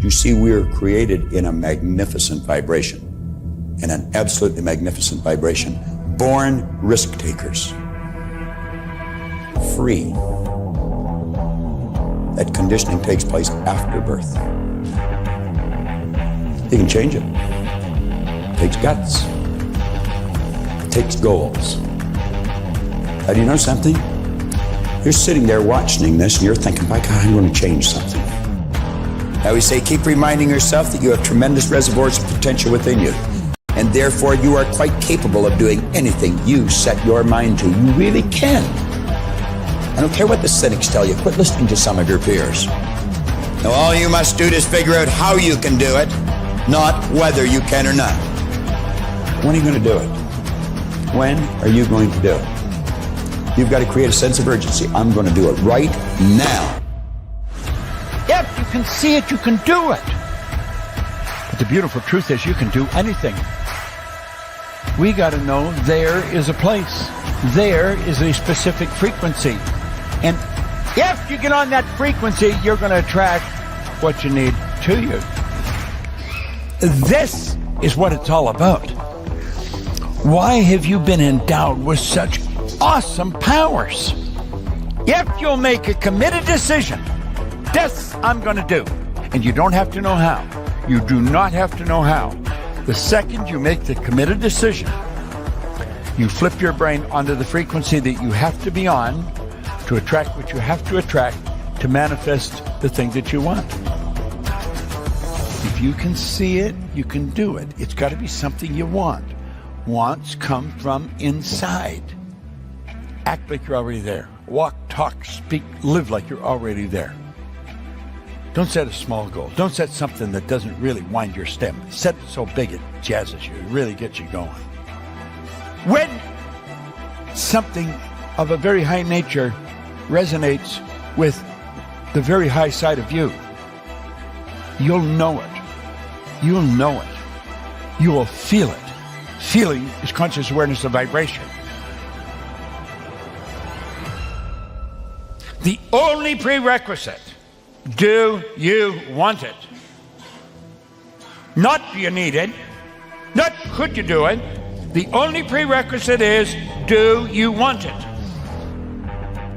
You see, we are created in a magnificent vibration, in an absolutely magnificent vibration. Born risk takers. Free. That conditioning takes place after birth. You can change it. It takes guts. It takes goals. Do you know something? You're sitting there watching this and you're thinking, by God, I'm going to change something. I always say, keep reminding yourself that you have tremendous reservoirs of potential within you. And therefore, you are quite capable of doing anything you set your mind to. You really can. I don't care what the cynics tell you. Quit listening to some of your peers. Now, all you must do is figure out how you can do it, not whether you can or not. When are you going to do it? When are you going to do it? You've got to create a sense of urgency. I'm going to do it right now. If you can see it, you can do it. But the beautiful truth is you can do anything. We got to know there is a place. There is a specific frequency. And if you get on that frequency, you're going to attract what you need to you. This is what it's all about. Why have you been endowed with such awesome powers? If you'll make a committed decision, this I'm going to do. And you don't have to know how. You do not have to know how. The second you make the committed decision, you flip your brain onto the frequency that you have to be on to attract what you have to attract to manifest the thing that you want. If you can see it, you can do it. It's got to be something you want. Wants come from inside. Act like you're already there. Walk, talk, speak, live like you're already there. Don't set a small goal. Don't set something that doesn't really wind your stem. Set it so big it jazzes you. It really gets you going. When something of a very high nature resonates with the very high side of you, you'll know it. You'll know it. You will feel it. Feeling is conscious awareness of vibration. The only prerequisite, do you want it? Not do you need it, not could you do it. The only prerequisite is, do you want it?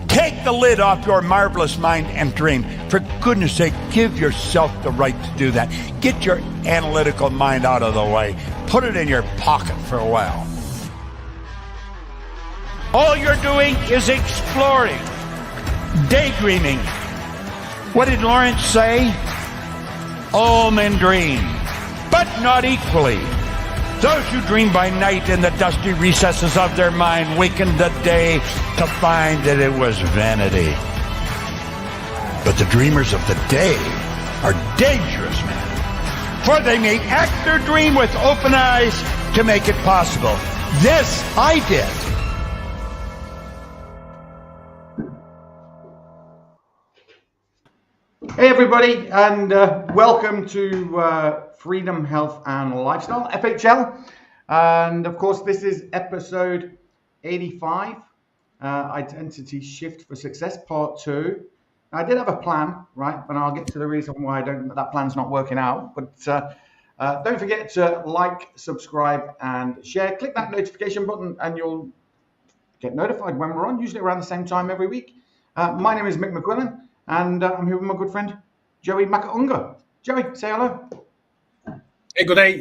Take the lid off your marvelous mind and dream. For goodness sake, give yourself the right to do that. Get your analytical mind out of the way. Put it in your pocket for a while. All you're doing is exploring, daydreaming. What did Lawrence say? All men dream, but not equally. Those who dream by night in the dusty recesses of their mind waken the day to find that it was vanity. But the dreamers of the day are dangerous men, for they may act their dream with open eyes to make it possible. This I did. Hey everybody, and welcome to Freedom, Health and Lifestyle, FHL. And of course, this is episode 85, Identity Shift for Success, part 2. I did have a plan, right? And I'll get to the reason why that plan's not working out. But don't forget to like, subscribe and share. Click that notification button and you'll get notified when we're on, usually around the same time every week. My name is Mick McQuillan. And I'm here with my good friend, Joey Makaunga. Joey, say hello. Hey, good day.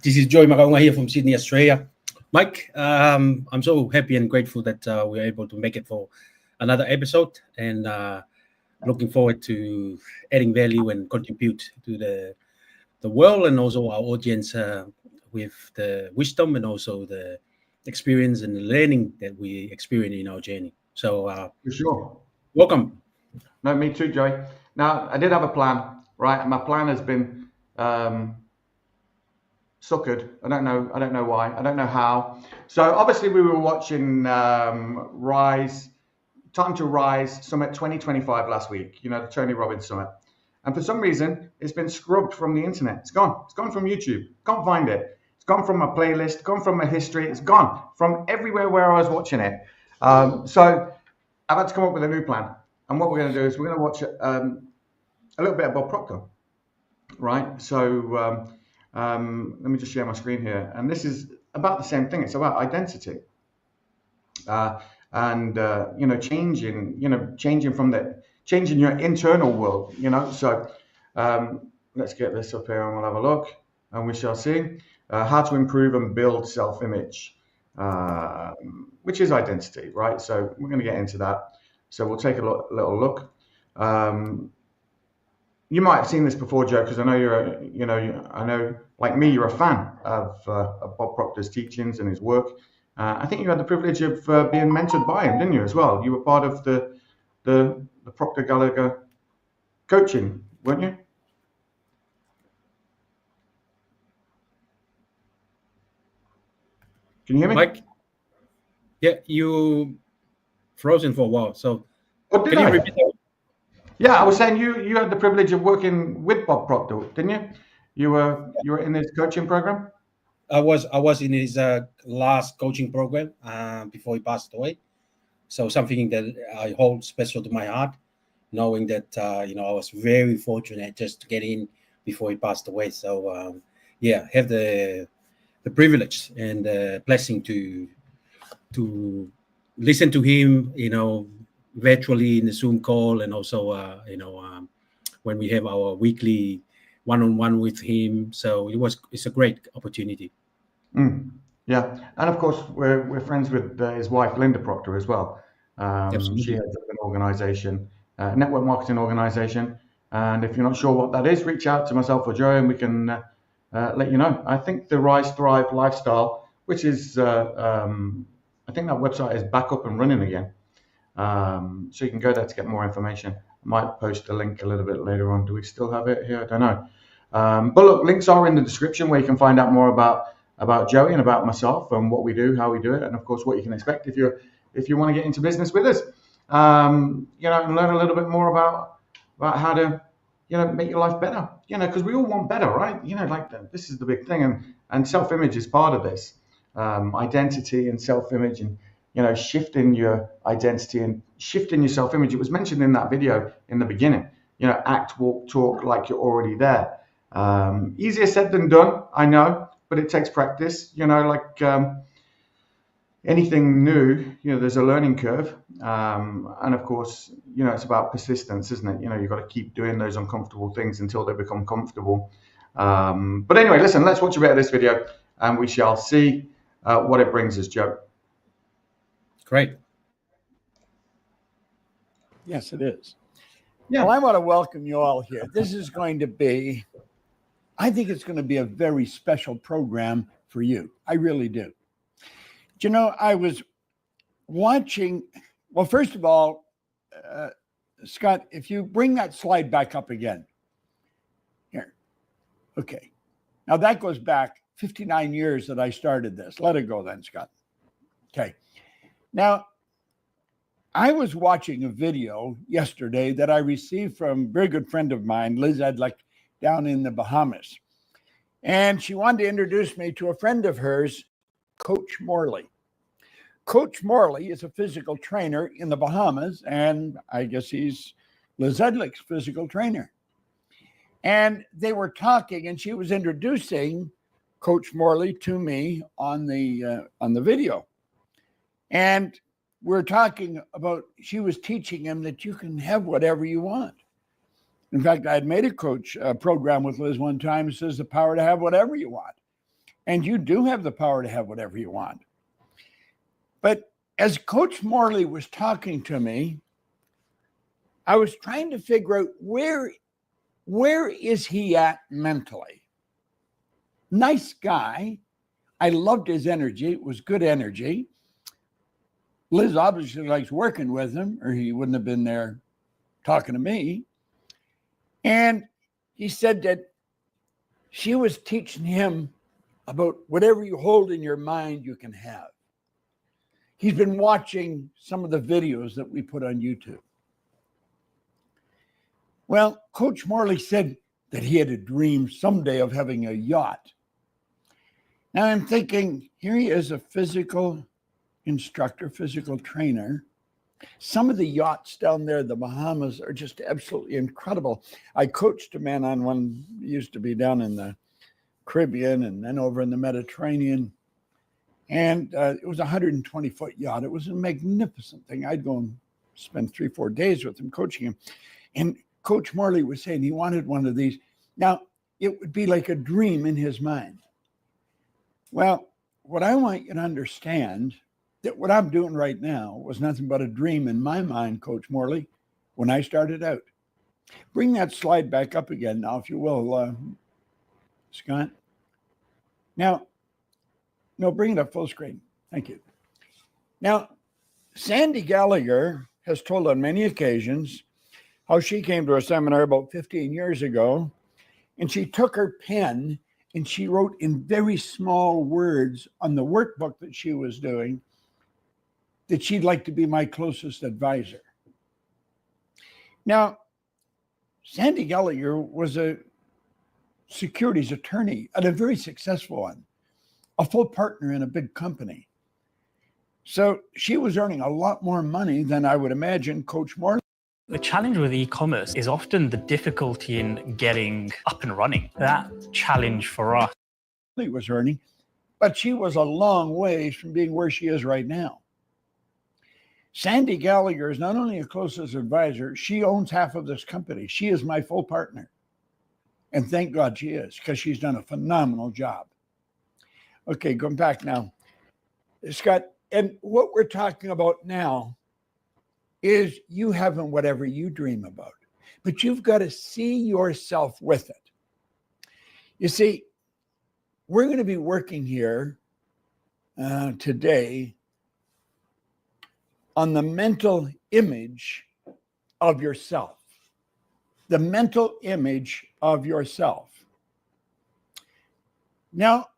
This is Joey Makaunga here from Sydney, Australia. Mike, I'm so happy and grateful that we're able to make it for another episode and looking forward to adding value and contribute to the world and also our audience with the wisdom and also the experience and the learning that we experience in our journey. So, for sure. Welcome. No, me too, Joey. Now, I did have a plan, right? And my plan has been suckered. I don't know why. I don't know how. So obviously we were watching Rise, Time to Rise Summit 2025 last week, you know, the Tony Robbins Summit. And for some reason, it's been scrubbed from the internet. It's gone. It's gone from YouTube. Can't find it. It's gone from my playlist, gone from my history. It's gone from everywhere where I was watching it. So I've had to come up with a new plan. And what we're going to do is we're going to watch a little bit of Bob Proctor. right? So let me just share my screen here. And this is about the same thing. It's about identity. And changing your internal world, So let's get this up here and we'll have a look, and we shall see how to improve and build self-image, which is identity, right? So we're going to get into that. So we'll take a little look. You might have seen this before, Joe, because I know I know, like me, you're a fan of Bob Proctor's teachings and his work. I think you had the privilege of being mentored by him, didn't you, as well? You were part of the Proctor Gallagher coaching, weren't you? Can you hear me? Mike? Yeah, you frozen for a while. So What did can you I? repeat that? Yeah, I was saying you had the privilege of working with Bob Proctor, didn't you? You were in his coaching program. I was in his last coaching program before he passed away. So something that I hold special to my heart, knowing that I was very fortunate just to get in before he passed away. So have the privilege and the blessing to listen to him, virtually in the Zoom call, and also when we have our weekly one-on-one with him. So it's a great opportunity. Yeah, and of course we're friends with his wife Linda Proctor as well. She Absolutely. heads up an organization, network marketing organization, and if you're not sure what that is, reach out to myself or Joe, and we can let you know. I think the Rise Thrive Lifestyle, which is I think that website is back up and running again, so you can go there to get more information. I might post a link a little bit later on. Do we still have it here? I don't know. But look, links are in the description where you can find out more about Joey and about myself and what we do, how we do it, and of course what you can expect if you want to get into business with us. And learn a little bit more about how to make your life better. Because we all want better, right? This is the big thing, and self-image is part of this. Identity and self-image, and shifting your identity and shifting your self-image. It was mentioned in that video in the beginning. Act, walk, talk like you're already there. Easier said than done, I know, but it takes practice. Anything new, there's a learning curve, and of course, it's about persistence, isn't it? You've got to keep doing those uncomfortable things until they become comfortable. But anyway, listen, let's watch a bit of this video, and we shall see what it brings us, Joe. Great. Yes, it is. Yeah. Well, I want to welcome you all here. This is going to be, I think it's going to be a very special program for you. I really do. I was watching, well, first of all, Scott, if you bring that slide back up again. Here. Okay. Now that goes back 59 years that I started this. Let it go then, Scott. Okay. Now, I was watching a video yesterday that I received from a very good friend of mine, Liz Edlick, down in the Bahamas. And she wanted to introduce me to a friend of hers, Coach Morley. Coach Morley is a physical trainer in the Bahamas, and I guess he's Liz Edlick's physical trainer. And they were talking, and she was introducing Coach Morley to me on the video. And we're talking about, she was teaching him that you can have whatever you want. In fact, I had made a coach program with Liz one time. It says the power to have whatever you want. And you do have the power to have whatever you want. But as Coach Morley was talking to me, I was trying to figure out where is he at mentally? Nice guy. I loved his energy. It was good energy. Liz obviously likes working with him, or he wouldn't have been there talking to me. And he said that she was teaching him about whatever you hold in your mind, you can have. He's been watching some of the videos that we put on YouTube. Well, Coach Morley said that he had a dream someday of having a yacht. Now I'm thinking, here he is, a physical instructor, physical trainer, Some of the yachts down there, the Bahamas, are just absolutely incredible. I coached a man on one, used to be down in the Caribbean and then over in the Mediterranean. And it was a 120-foot yacht. It was a magnificent thing. I'd go and spend 3-4 days with him, coaching him. And Coach Morley was saying he wanted one of these. Now, it would be like a dream in his mind. Well, what I want you to understand, that what I'm doing right now was nothing but a dream in my mind, Coach Morley, when I started out. Bring that slide back up again now, if you will, Scott. Now, no, bring it up full screen. Thank you. Now, Sandy Gallagher has told on many occasions how she came to a seminar about 15 years ago, and she took her pen and she wrote in very small words on the workbook that she was doing that she'd like to be my closest advisor. Now, Sandy Gallagher was a securities attorney and a very successful one, a full partner in a big company. So she was earning a lot more money than I would imagine Coach Morley. The challenge with e-commerce is often the difficulty in getting up and running. That challenge for us was earning, but she was a long ways from being where she is right now. Sandy Gallagher is not only a closest advisor, she owns half of this company. She is my full partner. And thank God she is, because she's done a phenomenal job. Okay, going back now. Scott, and what we're talking about now is you having whatever you dream about, but you've got to see yourself with it. You see, we're going to be working here today on the mental image of yourself. The mental image of yourself. Now,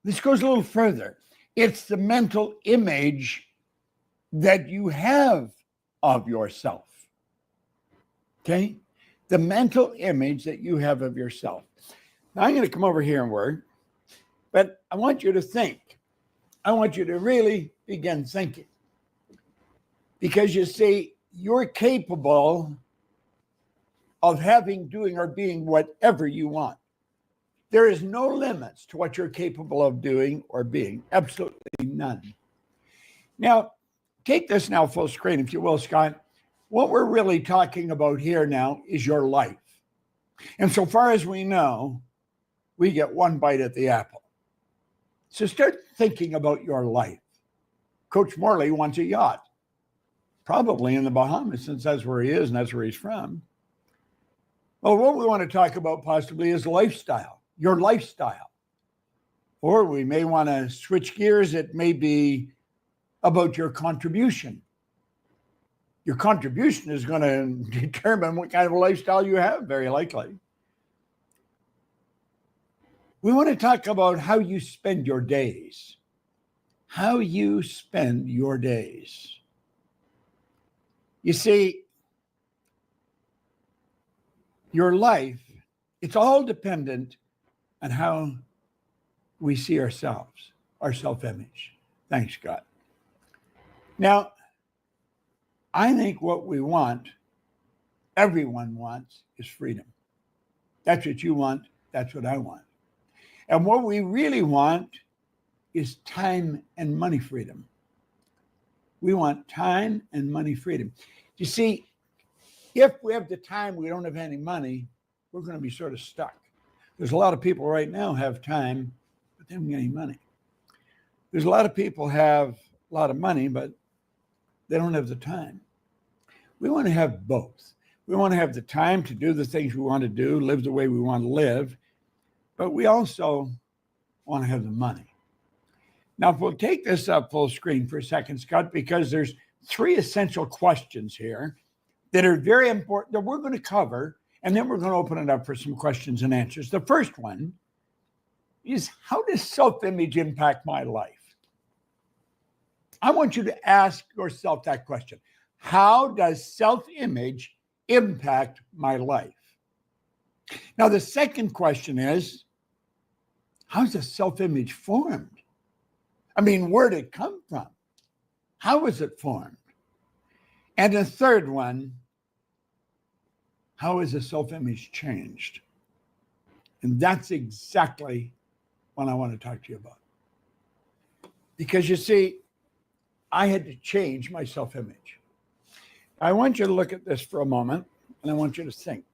this goes a little further. It's the mental image that you have of yourself. Okay? The mental image that you have of yourself. Now, I'm going to come over here and work, but I want you to think. I want you to really begin thinking. Because you see, you're capable of having, doing, or being whatever you want. There is no limits to what you're capable of doing or being. Absolutely none. Now, take this now full screen, if you will, Scott. What we're really talking about here now is your life. And so far as we know, we get one bite at the apple. So start thinking about your life. Coach Morley wants a yacht, probably in the Bahamas, since that's where he is and that's where he's from. Well, what we want to talk about possibly is lifestyle. Your lifestyle. Or we may want to switch gears. It may be about your contribution. Your contribution is going to determine what kind of a lifestyle you have, very likely. We want to talk about how you spend your days. How you spend your days. You see, your life, it's all dependent on how we see ourselves, our self-image. Thanks, Scott. Now, I think what we want, everyone wants, is freedom. That's what you want. That's what I want. And what we really want is time and money freedom. We want time and money freedom. You see, if we have the time, we don't have any money, we're going to be sort of stuck. There's a lot of people right now have time, but they don't get any money. There's a lot of people have a lot of money, but they don't have the time. We want to have both. We want to have the time to do the things we want to do, live the way we want to live, but we also want to have the money. Now, if we'll take this up full screen for a second, Scott, because there's 3 essential questions here that are very important that we're going to cover, and then we're going to open it up for some questions and answers. The first one is, how does self-image impact my life? I want you to ask yourself that question. How does self-image impact my life? Now, the second question is, how's the self-image formed? I mean, where did it come from? How was it formed? And the third one, how is the self-image changed? And that's exactly what I want to talk to you about. Because you see, I had to change my self-image. I want you to look at this for a moment, and I want you to think.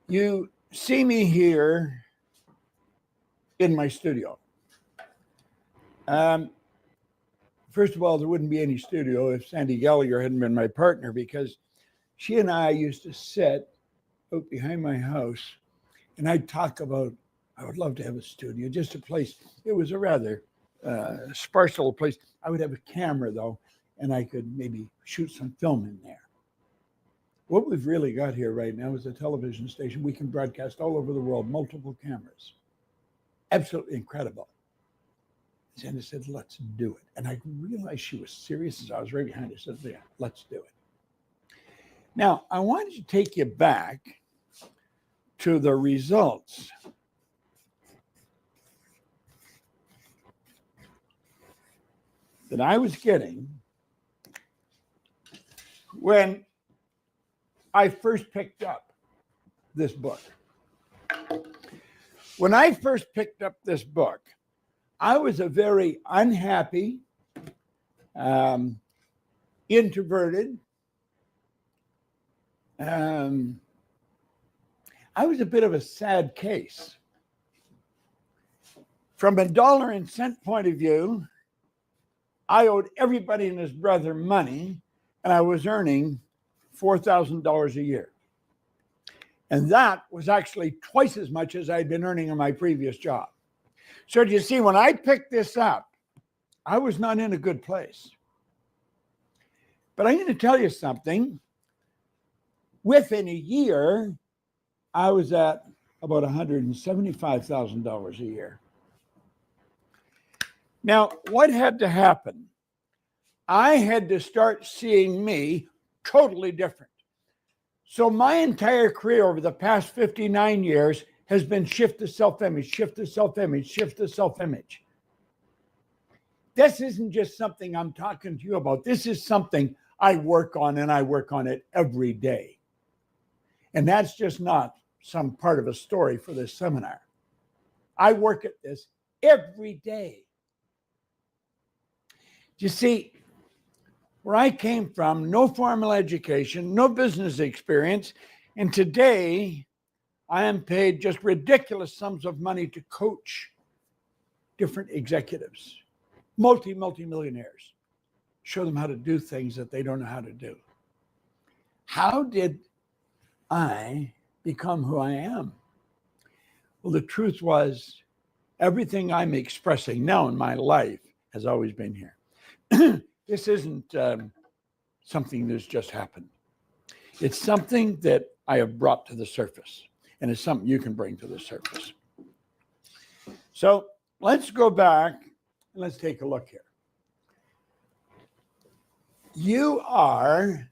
You see me here in my studio. First of all, there wouldn't be any studio if Sandy Gallagher hadn't been my partner, because she and I used to sit out behind my house and I'd talk about, I would love to have a studio, just a place. It was a rather sparse little place. I would have a camera though, and I could maybe shoot some film in there. What we've really got here right now is a television station. We can broadcast all over the world, multiple cameras. Absolutely incredible. Sandy said, let's do it. And I realized she was serious as I was right behind her. I said, yeah, let's do it. Now, I wanted to take you back to the results that I was getting when I first picked up this book. When I first picked up this book, I was a very unhappy, introverted. I was a bit of a sad case. From a dollar and cent point of view, I owed everybody and his brother money, and I was earning $4,000 a year. And that was actually twice as much as I'd been earning in my previous job. So do you see, when I picked this up, I was not in a good place. But I'm going to tell you something. Within a year, I was at about $175,000 a year. Now, what had to happen? I had to start seeing me totally different. So my entire career over the past 59 years has been shift to self-image, shift to self-image, shift to self-image. This isn't just something I'm talking to you about. This is something I work on, and I work on it every day. And that's just not some part of a story for this seminar. I work at this every day. You see, where I came from, no formal education, no business experience, and today I am paid just ridiculous sums of money to coach different executives, multi-millionaires, show them how to do things that they don't know how to do. How did I become who I am? Well, the truth was, everything I'm expressing now in my life has always been here. This isn't something that's just happened. It's something that I have brought to the surface, and it's something you can bring to the surface. So let's go back and let's take a look here. You are,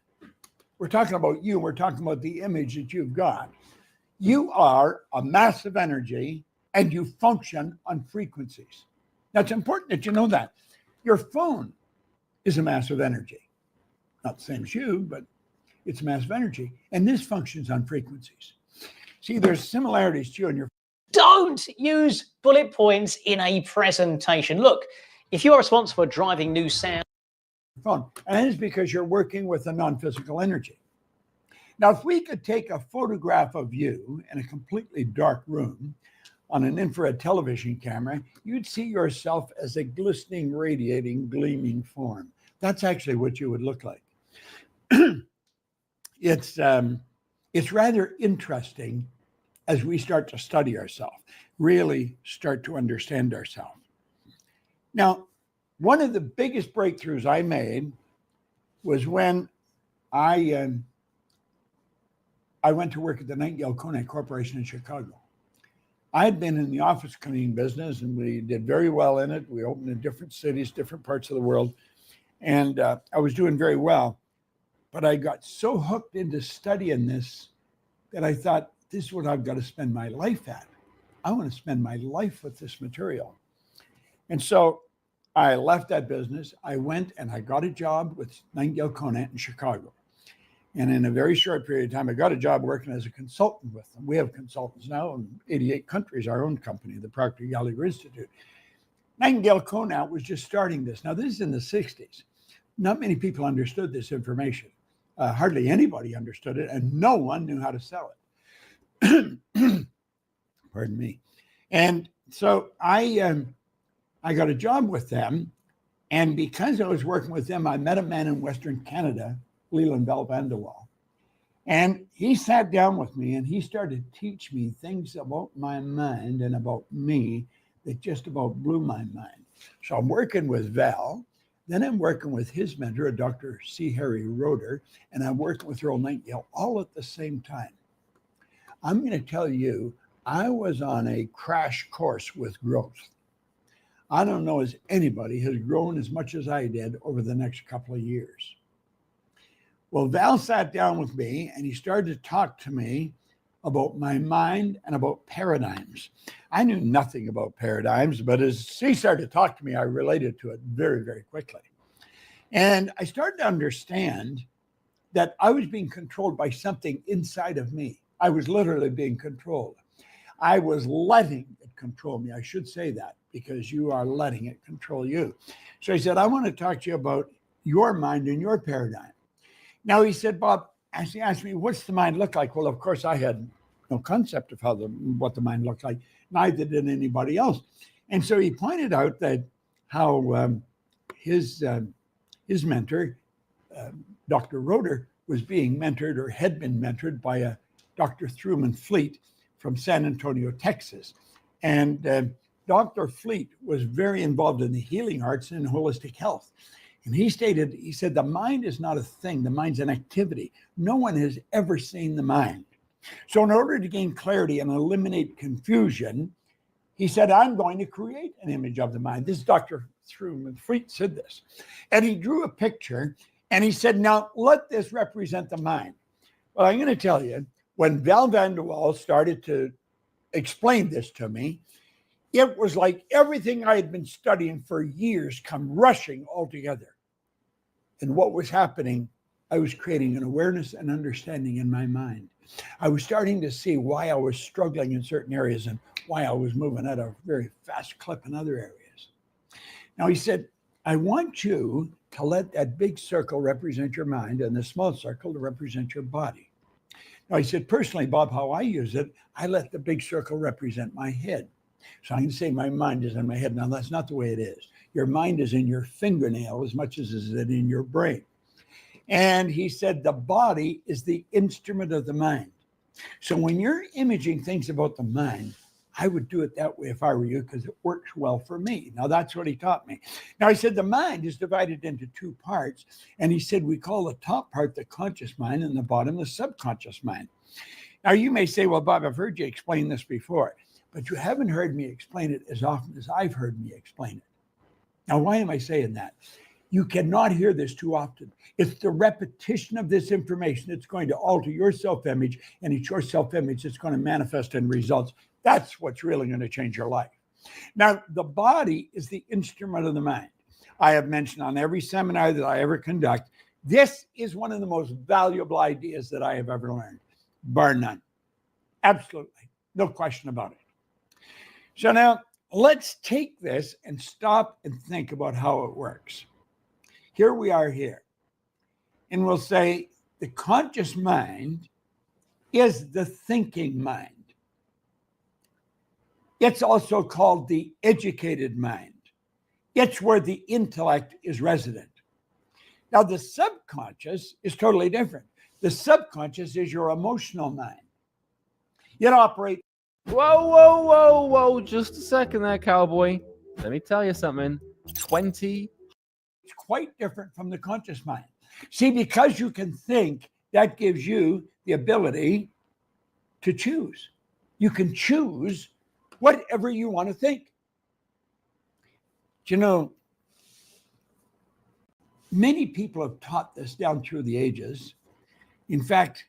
we're talking about you, we're talking about the image that you've got. You are a mass of energy, and you function on frequencies. Now, it's important that you know that. Your phone is a mass of energy. Not the same as you, but it's a mass of energy. And this functions on frequencies. See, there's similarities to you and your Don't use bullet points in a presentation. Look, if you are responsible for driving new sound phone, and that is because you're working with a non-physical energy. Now, if we could take a photograph of you in a completely dark room on an infrared television camera, you'd see yourself as a glistening, radiating, gleaming form. That's actually what you would look like. It's rather interesting as we start to study ourselves, really start to understand ourselves. Now, one of the biggest breakthroughs I made was when I went to work at the Nightingale Cognac Corporation in Chicago. I had been in the office cleaning business, and we did very well in it. We opened in different cities, different parts of the world, and I was doing very well. But I got so hooked into studying this that I thought, this is what I've got to spend my life at. I want to spend my life with this material. And so I left that business. I went and I got a job with Nightingale Conant in Chicago. And in a very short period of time, I got a job working as a consultant with them. We have consultants now in 88 countries, our own company, the Procter Gallagher Institute. Nightingale Conant was just starting this. Now, this is in the 60s. Not many people understood this information. Hardly anybody understood it, and no one knew how to sell it. Pardon me. And so I got a job with them, and because I was working with them, I met a man in Western Canada, Leland Bell van der Waal, and he sat down with me and he started to teach me things about my mind and about me that just about blew my mind. So I'm working with Val, then I'm working with his mentor, Dr. C. Harry Roeder, and I'm working with Earl Nightingale all at the same time. I'm going to tell you, I was on a crash course with growth. I don't know as anybody has grown as much as I did over the next couple of years. Well, Val sat down with me and he started to talk to me about my mind and about paradigms. I knew nothing about paradigms, but as he started to talk to me, I related to it very, very quickly. And I started to understand that I was being controlled by something inside of me. I was literally being controlled. I was letting it control me. I should say that because you are letting it control you. So he said, I want to talk to you about your mind and your paradigm. Now he said, Bob, as he asked me, what's the mind look like? Well, of course, I had no concept of what the mind looked like. Neither did anybody else. And so he pointed out that how his mentor, Dr. Roeder, was being mentored or had been mentored by a Dr. Truman Fleet from San Antonio, Texas. And Dr. Fleet was very involved in the healing arts and holistic health. And he said, the mind is not a thing. The mind's an activity. No one has ever seen the mind. So in order to gain clarity and eliminate confusion, he said, I'm going to create an image of the mind. This is Dr. Truman Fleet said this. And he drew a picture and he said, now let this represent the mind. Well, I'm going to tell you, when Val van der Waal started to explain this to me, it was like everything I had been studying for years come rushing all together. And what was happening, I was creating an awareness and understanding in my mind. I was starting to see why I was struggling in certain areas and why I was moving at a very fast clip in other areas. Now he said, I want you to let that big circle represent your mind and the small circle to represent your body. Now he said, personally, Bob, how I use it, I let the big circle represent my head. So I can say my mind is in my head. Now that's not the way it is. Your mind is in your fingernail as much as is it in your brain. And he said the body is the instrument of the mind. So when you're imaging things about the mind, I would do it that way if I were you because it works well for me. Now that's what he taught me. Now he said the mind is divided into two parts. And he said we call the top part the conscious mind and the bottom the subconscious mind. Now you may say, well, Bob, I've heard you explain this before, but you haven't heard me explain it as often as I've heard me explain it. Now, why am I saying that? You cannot hear this too often. It's the repetition of this information that's going to alter your self-image, and it's your self-image that's going to manifest in results. That's what's really going to change your life. Now, the body is the instrument of the mind. I have mentioned on every seminar that I ever conduct, this is one of the most valuable ideas that I have ever learned, bar none. Absolutely. No question about it. So now, let's take this and stop and think about how it works. Here we are here. And we'll say the conscious mind is the thinking mind. It's also called the educated mind. It's where the intellect is resident. Now, the subconscious is totally different. The subconscious is your emotional mind. It operates. Whoa. Just a second there, cowboy. Let me tell you something. 20. It's quite different from the conscious mind. See, because you can think, that gives you the ability to choose. You can choose whatever you want to think. You know, many people have taught this down through the ages. In fact,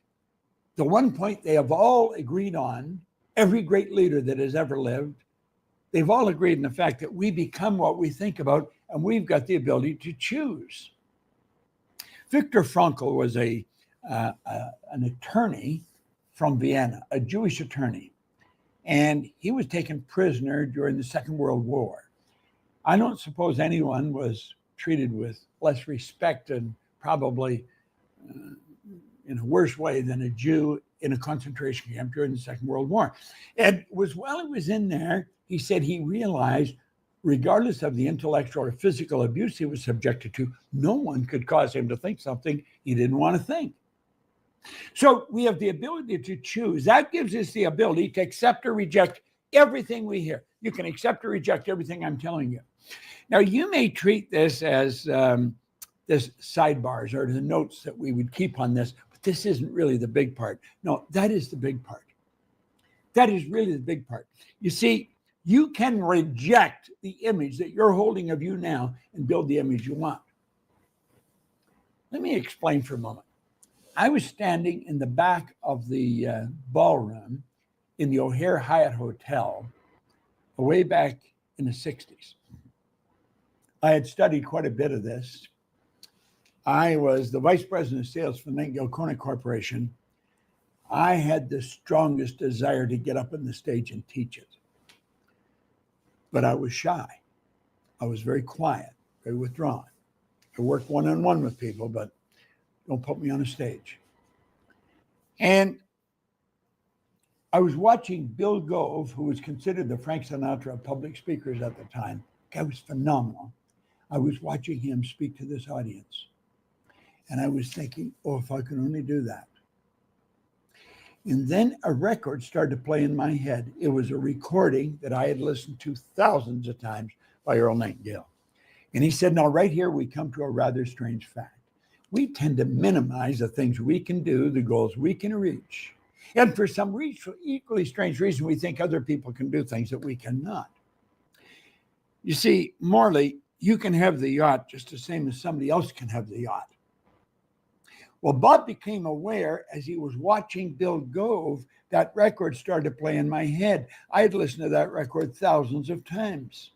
the one point they have all agreed on, every great leader that has ever lived, they've all agreed in the fact that we become what we think about, and we've got the ability to choose. Viktor Frankl was an attorney from Vienna, a Jewish attorney, and he was taken prisoner during the Second World War. I don't suppose anyone was treated with less respect and probably in a worse way than a Jew in a concentration camp during the Second World War. And while he was in there, he said he realized, regardless of the intellectual or physical abuse he was subjected to, no one could cause him to think something he didn't want to think. So we have the ability to choose. That gives us the ability to accept or reject everything we hear. You can accept or reject everything I'm telling you. Now, you may treat this as this sidebars or the notes that we would keep on this, but this isn't really the big part. No, that is the big part. That is really the big part. You see, you can reject the image that you're holding of you now and build the image you want. Let me explain for a moment. I was standing in the back of the ballroom in the O'Hare Hyatt Hotel way back in the 60s. I had studied quite a bit of this. I was the vice president of sales for Nightingale Conant Corporation. I had the strongest desire to get up on the stage and teach it. But I was shy. I was very quiet, very withdrawn. I worked one-on-one with people, but don't put me on a stage. And I was watching Bill Gove, who was considered the Frank Sinatra of public speakers at the time. The guy was phenomenal. I was watching him speak to this audience. And I was thinking, oh, if I could only do that. And then a record started to play in my head. It was a recording that I had listened to thousands of times by Earl Nightingale. And he said, now right here we come to a rather strange fact. We tend to minimize the things we can do, the goals we can reach. And for some equally strange reason, we think other people can do things that we cannot. You see, Morley, you can have the yacht just the same as somebody else can have the yacht. Well, Bob became aware as he was watching Bill Gove, that record started to play in my head. I had listened to that record thousands of times.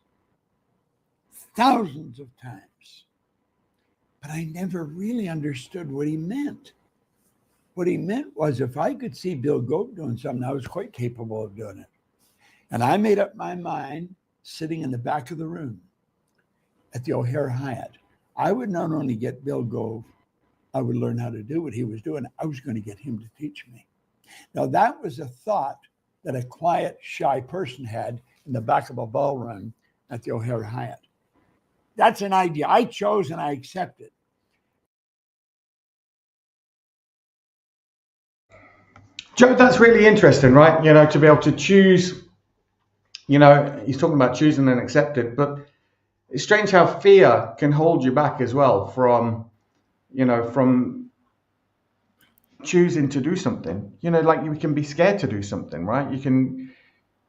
Thousands of times. But I never really understood what he meant. What he meant was if I could see Bill Gove doing something, I was quite capable of doing it. And I made up my mind, sitting in the back of the room at the O'Hare Hyatt, I would not only get Bill Gove, I would learn how to do what he was doing. I was going to get him to teach me. Now, that was a thought that a quiet, shy person had in the back of a ballroom at the O'Hare Hyatt. That's an idea I chose and I accepted. Joe, that's really interesting, right? You know, to be able to choose, you know, he's talking about choosing and accepted, but it's strange how fear can hold you back as well from, you know, from choosing to do something. You know, like you can be scared to do something, right? You can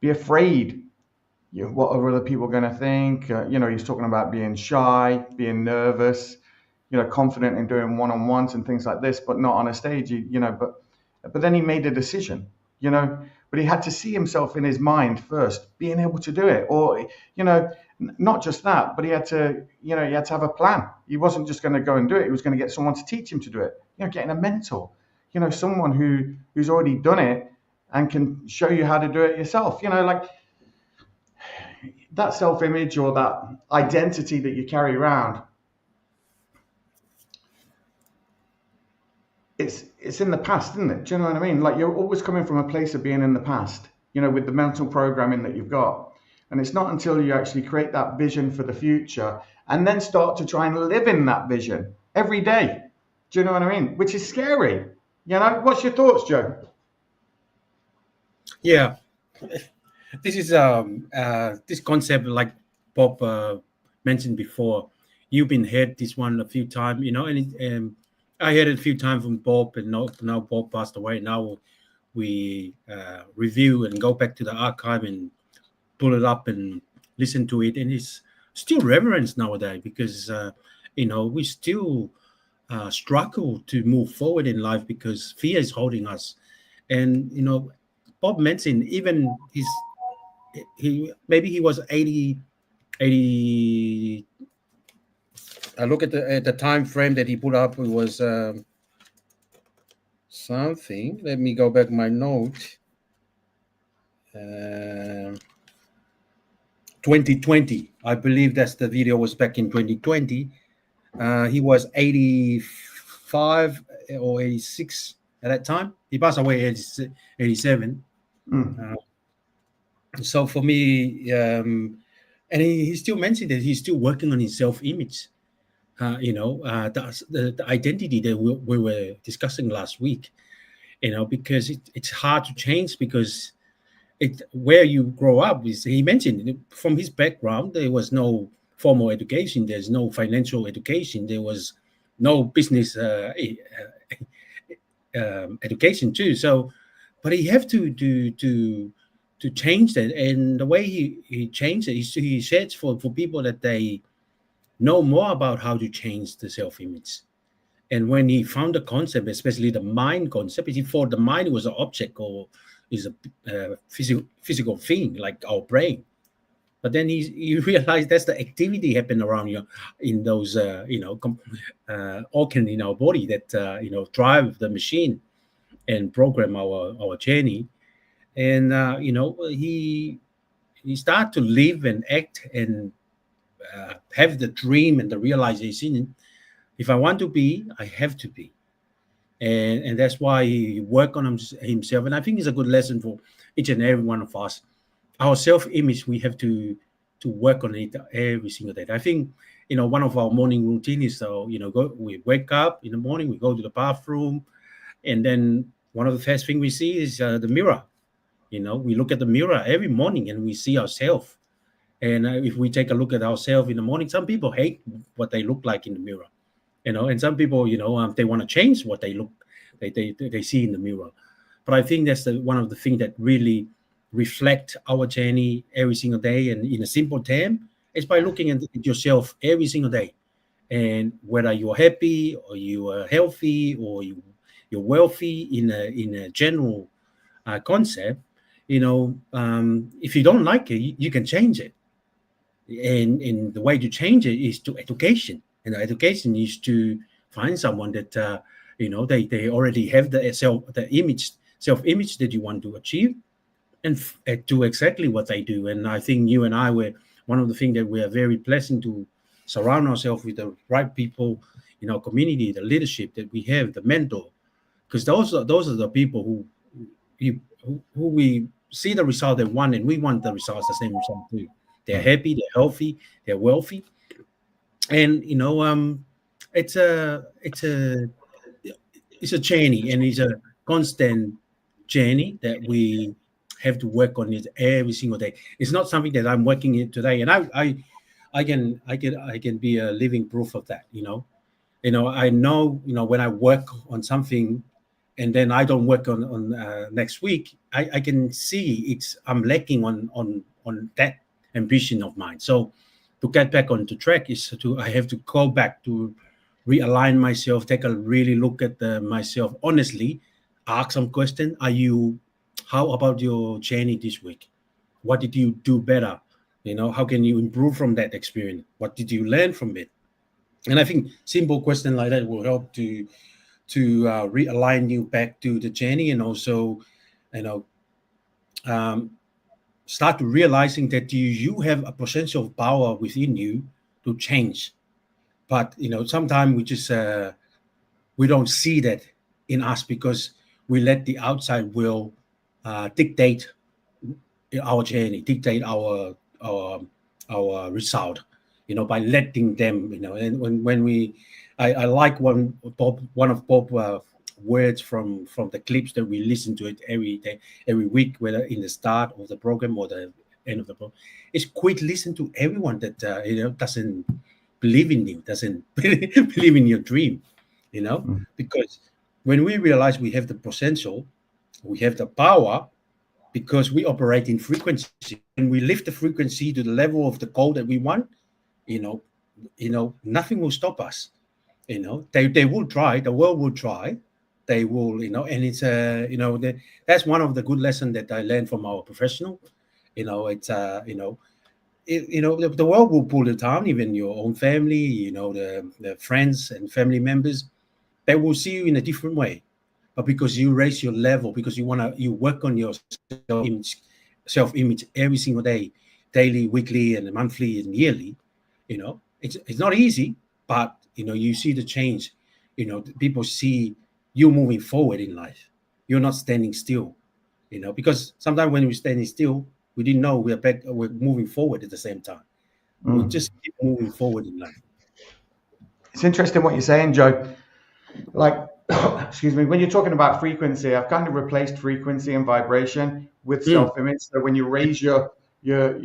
be afraid, you know, what are other people going to think? You know, he's talking about being shy, being nervous, you know, confident in doing one-on-ones and things like this, but not on a stage, you know, but then he made a decision, you know, but he had to see himself in his mind first, being able to do it. Or, you know, not just that, but he had to, you know, he had to have a plan. He wasn't just going to go and do it. He was going to get someone to teach him to do it. You know, getting a mentor, you know, someone who's already done it and can show you how to do it yourself. You know, like that self-image or that identity that you carry around, it's in the past, isn't it? Do you know what I mean? Like you're always coming from a place of being in the past, you know, with the mental programming that you've got. And it's not until you actually create that vision for the future and then start to try and live in that vision every day. Do you know what I mean? Which is scary. You know, what's your thoughts, Joe? Yeah, this is this concept, like Bob mentioned before. You've been heard this one a few times, you know, and I heard it a few times from Bob, and now Bob passed away. Now we review and go back to the archive and pull it up and listen to it, and it's still reverence nowadays because you know, we still struggle to move forward in life because fear is holding us. And you know, Bob mentioned even he was 80. I look at the time frame that he put up. It was something. Let me go back my note. 2020. I believe that's the video was back in 2020. He was 85 or 86 at that time. He passed away at 87. So for me, and he still mentioned that he's still working on his self-image. The identity that we were discussing last week, because it's hard to change because where you grow up is, he mentioned from his background, there was no formal education, there's no financial education, there was no business education too. So, but he have to change that, and the way he changed it is he said for people that they know more about how to change the self-image. And when he found the concept, especially the mind concept, he thought the mind was an object or is a physical thing like our brain. But then he realized that's the activity happen around you in those organ in our body that drive the machine and program our journey. And he started to live and act and have the dream and the realization. If I want to be, I have to be. And that's why he worked on himself. And I think it's a good lesson for each and every one of us. Our self-image, we have to work on it every single day. I think, one of our morning routine is, we wake up in the morning, we go to the bathroom, and then one of the first things we see is the mirror. We look at the mirror every morning and we see ourselves. And if we take a look at ourselves in the morning, some people hate what they look like in the mirror. And some people, they want to change what they look, they see in the mirror. But I think that's one of the things that really reflect our journey every single day. And in a simple term, it's by looking at yourself every single day, and whether you're happy or you are healthy or you're wealthy in a general concept. If you don't like it, you can change it. And the way to change it is to education. And the education is to find someone that they already have the self-image that you want to achieve, and do exactly what they do. And I think you and I were one of the things that we are very blessed to surround ourselves with the right people in our community, the leadership that we have, the mentor, because those are the people who we see the result they want, and we want the results the same result too. They're happy, they're healthy, they're wealthy. And it's a journey, and it's a constant journey that we have to work on it every single day. It's not something that I'm working in today, and I can be a living proof of that. I know when I work on something, and then I don't work on next week, I can see I'm lacking on that ambition of mine. So to get back onto track I have to go back to realign myself, take a really look at myself honestly, ask some questions. How about your journey this week? What did you do better? How can you improve from that experience? What did you learn from it? And I think simple question like that will help to realign you back to the journey, and also start to realizing that you have a potential power within you to change. But sometimes we just we don't see that in us, because we let the outside will dictate our journey, dictate our result, by letting them, and when I like one of Bob's words from the clips that we listen to it every day, every week, whether in the start of the program or the end of the program. It's quit listen to everyone that doesn't believe in you, doesn't believe in your dream, because when we realize we have the potential, we have the power, because we operate in frequency, and we lift the frequency to the level of the goal that we want, nothing will stop us. They will try, the world will try, they will, and it's that's one of the good lessons that I learned from our professional. It's the world will pull you down, even your own family, the friends and family members, they will see you in a different way. But because you raise your level, because you work on your self-image every single day, daily, weekly, and monthly and yearly, it's not easy, but you see the change. People see you moving forward in life. You're not standing still. Because sometimes when we're standing still, we didn't know we're moving forward at the same time. We just keep moving forward in life. It's interesting what you're saying, Joe. Like, excuse me, when you're talking about frequency, I've kind of replaced frequency and vibration with self-image. So when you raise your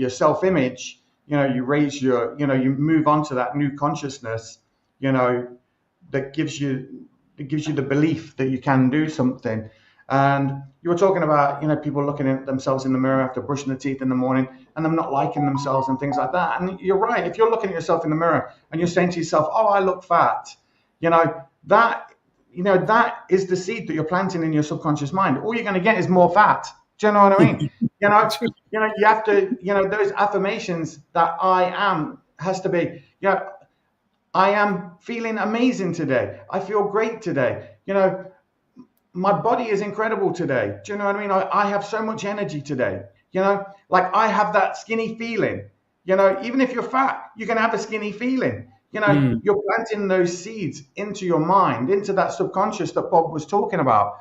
self-image, you raise you move on to that new consciousness, that gives you the belief that you can do something. And you were talking about, people looking at themselves in the mirror after brushing their teeth in the morning and them not liking themselves and things like that. And you're right. If you're looking at yourself in the mirror and you're saying to yourself, "Oh, I look fat," that is the seed that you're planting in your subconscious mind. All you're going to get is more fat. Do you know what I mean? You have to, those affirmations that I am has to be, I am feeling amazing today. I feel great today. My body is incredible today. Do you know what I mean? I have so much energy today. Like I have that skinny feeling. Even if you're fat, you can have a skinny feeling. You're planting those seeds into your mind, into that subconscious that Bob was talking about.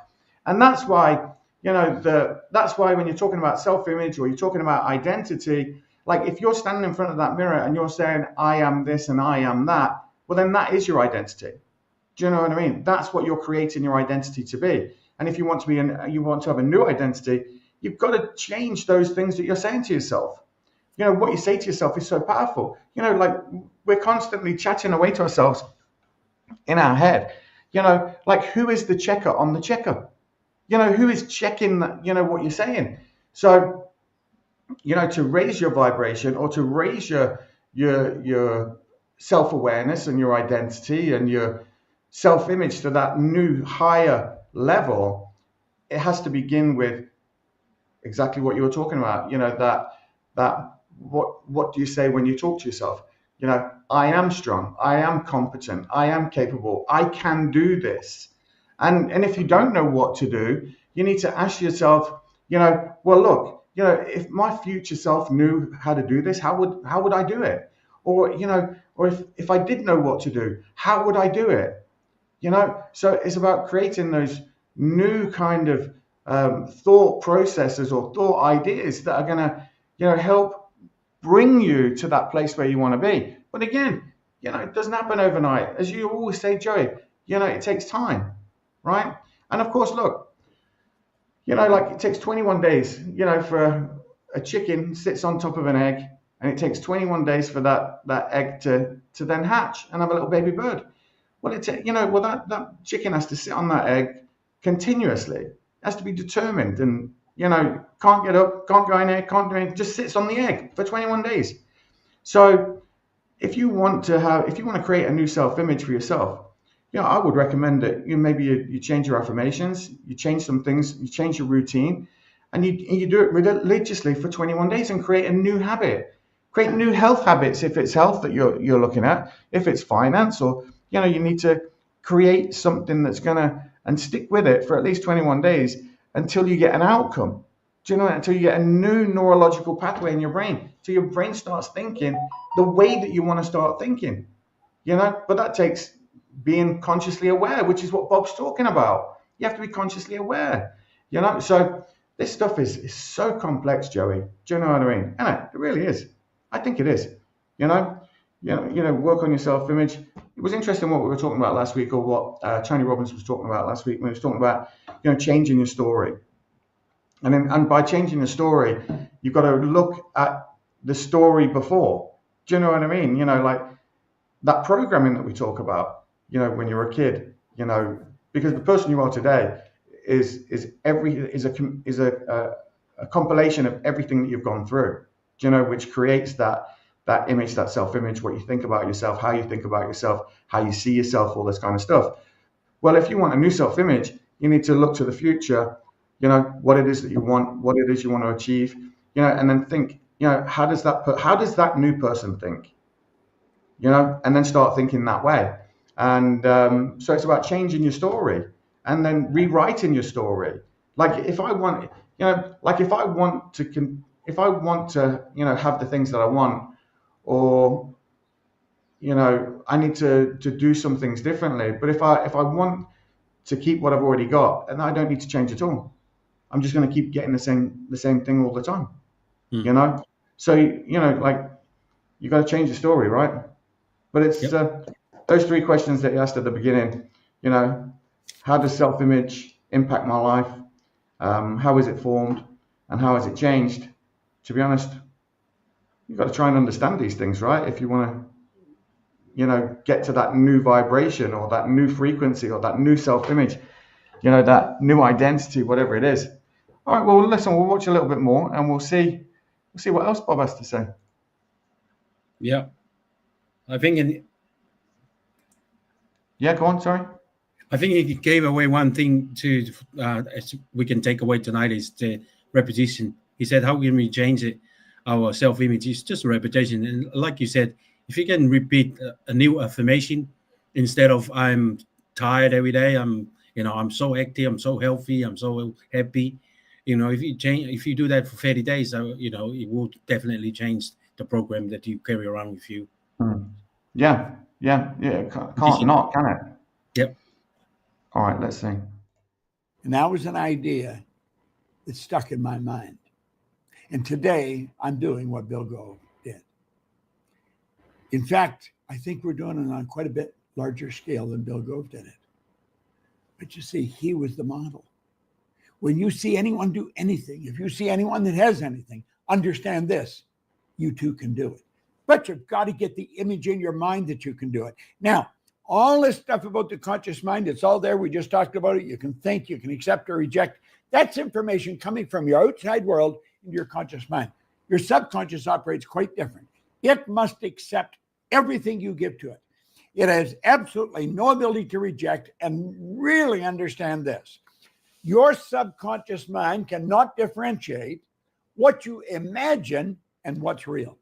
And that's why, that's why when you're talking about self-image or you're talking about identity, like if you're standing in front of that mirror and you're saying, "I am this and I am that," well, then that is your identity. Do you know what I mean? That's what you're creating your identity to be. And if you want to have a new identity, you've got to change those things that you're saying to yourself. What you say to yourself is so powerful. Like we're constantly chatting away to ourselves in our head. Like who is the checker on the checker? Who is checking that, what you're saying? So, to raise your vibration or to raise your self-awareness and your identity and your self-image to that new higher level, it has to begin with exactly what you were talking about. That what do you say when you talk to yourself? I am strong, I am competent, I am capable, I can do this. And if you don't know what to do, you need to ask yourself, well, look, if my future self knew how to do this, how would I do it? Or if I did know what to do, how would I do it? So it's about creating those new kind of thought processes or thought ideas that are going to, help bring you to that place where you want to be. But again, it doesn't happen overnight. As you always say, Joey, it takes time, right? And of course, look, like it takes 21 days, for a chicken sits on top of an egg, and it takes 21 days for that egg to then hatch and have a little baby bird. Well, that chicken has to sit on that egg continuously. It has to be determined and, can't get up, can't go in there, can't do anything, just sits on the egg for 21 days. So if you want to create a new self-image for yourself, I would recommend that you change your affirmations, you change some things, you change your routine, and you do it religiously for 21 days and create a new habit. Create new health habits if it's health that you're looking at, if it's finance, or you need to create something that's and stick with it for at least 21 days until you get an outcome. Until you get a new neurological pathway in your brain, till your brain starts thinking the way that you want to start thinking. But that takes being consciously aware, which is what Bob's talking about. You have to be consciously aware. So this stuff is so complex, Joey. Do you know what I mean? And it really is. I think it is. Work on your self-image. It was interesting what we were talking about last week, or what Tony Robbins was talking about last week when he was talking about, changing your story. And by changing the story, you've got to look at the story before. Do you know what I mean? Like that programming that we talk about, when you're a kid, because the person you are today is a compilation of everything that you've gone through, which creates that image, that self-image, what you think about yourself, how you think about yourself, how you see yourself, all this kind of stuff. Well, if you want a new self-image, you need to look to the future, what it is that you want, what it is you want to achieve, and then think, how does that new person think? And then start thinking that way. And so it's about changing your story and then rewriting your story. Like if I want, if I want to, have the things that I want, or, I need to do some things differently. But if I want to keep what I've already got, and I don't need to change at all, I'm just going to keep getting the same thing all the time. So, you got to change the story, right? But it's those three questions that you asked at the beginning. How does self-image impact my life? How is it formed, and how has it changed? To be honest, you've got to try and understand these things, right? If you want to, get to that new vibration or that new frequency or that new self-image, that new identity, whatever it is. All right. Well, listen, we'll watch a little bit more, and we'll see what else Bob has to say. Yeah, I think. Yeah, go on. Sorry. I think he gave away one thing we can take away tonight is the repetition. He said, how can we change it? Our self-image is just a repetition. And like you said, if you can repeat a new affirmation instead of I'm tired every day, I'm so active, I'm so healthy, I'm so happy. If you do that for 30 days, it will definitely change the program that you carry around with you. Yeah. Can't not, can it? Yep. All right, let's see. And that was an idea that stuck in my mind. And today I'm doing what Bill Gove did. In fact, I think we're doing it on quite a bit larger scale than Bill Gove did it. But you see, he was the model. When you see anyone do anything, if you see anyone that has anything, understand this, you too can do it. But you've got to get the image in your mind that you can do it. Now, all this stuff about the conscious mind, it's all there. We just talked about it. You can think, you can accept or reject. That's information coming from your outside world into your conscious mind. Your subconscious operates quite different. It must accept everything you give to it. It has absolutely no ability to reject, and really understand this. Your subconscious mind cannot differentiate what you imagine and what's real.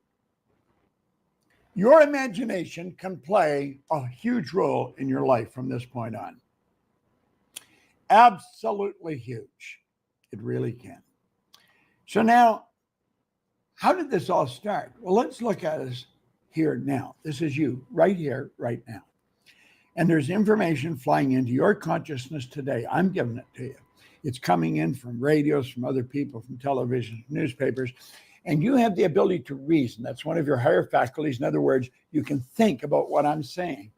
Your imagination can play a huge role in your life from this point on. Absolutely huge. It really can. So now, how did this all start? Well, let's look at us here now. This is you right here, right now. And there's information flying into your consciousness today. I'm giving it to you. It's coming in from radios, from other people, from television, newspapers. And you have the ability to reason. That's one of your higher faculties. In other words, you can think about what I'm saying.